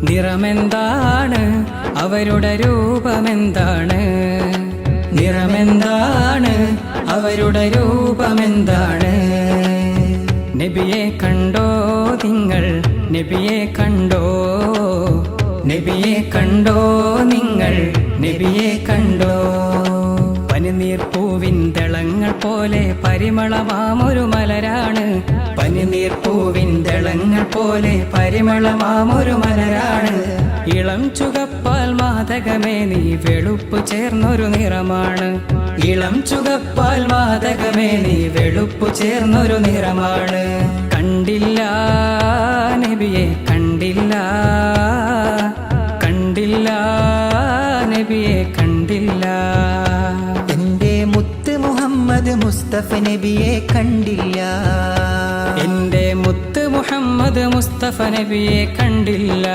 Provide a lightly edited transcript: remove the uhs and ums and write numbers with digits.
നിറമെന്താണ് അവരുടെ രൂപമെന്താണ്? നിറമെന്താണ് അവരുടെ രൂപമെന്താണ്? നബിയെ കണ്ടോ നിങ്ങൾ? നബിയെ കണ്ടോ? നബിയെ കണ്ടോ നിങ്ങൾ? നബിയെ കണ്ടോ? പനിനീർപ്പൂവിൻ ദളങ്ങൾ പോലെ പരിമളമാമൊരു മലരാണ്. പനിനീർപ്പൂവിൻ ദളങ്ങൾ പോലെ പരിമളമാമൊരു മലരാണ്. ഇളം ചുകപ്പാൽ മാതകമേ നീ വെളുപ്പ് ചേർന്നൊരു നിറമാണ്. ഇളം ചുകപ്പാൽ മാതകമേ നീ വെളുപ്പ് ചേർന്നൊരു നിറമാണ്. കണ്ടില്ല നബിയെ കണ്ടില്ല, കണ്ടില്ല നബിയെ കണ്ടില്ല. എന്റെ മുത്ത് മുഹമ്മദ് മുസ്തഫ നബിയെ കണ്ടില്ല. എന്റെ മുത്ത് മുഹമ്മദ് മുസ്തഫ നബിയെ കണ്ടില്ല.